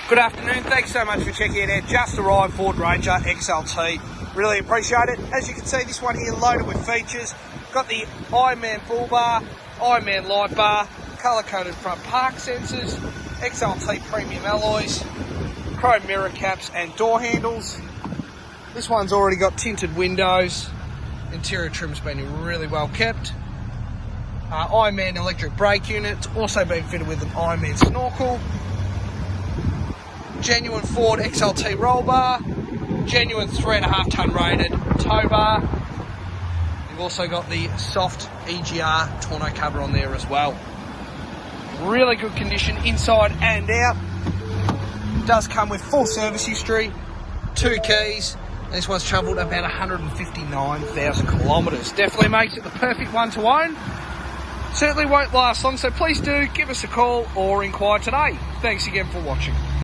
Good afternoon, thanks so much for checking it out. Just arrived Ford Ranger XLT. Really appreciate it. As you can see, this one here loaded with features. Got the Ironman full bar, Ironman light bar, colour-coded front park sensors, XLT premium alloys, chrome mirror caps and door handles. This one's already got tinted windows. Interior trim's been really well kept. Ironman electric brake unit. It's also been fitted with an Ironman snorkel. Genuine Ford XLT roll bar. Genuine 3.5 tonne rated tow bar. You've also got the soft EGR tonneau cover on there as well. Really good condition inside and out. Does come with full service history, 2 keys. This one's travelled about 159,000 kilometres. Definitely makes it the perfect one to own. Certainly won't last long, so please do give us a call or inquire today. Thanks again for watching.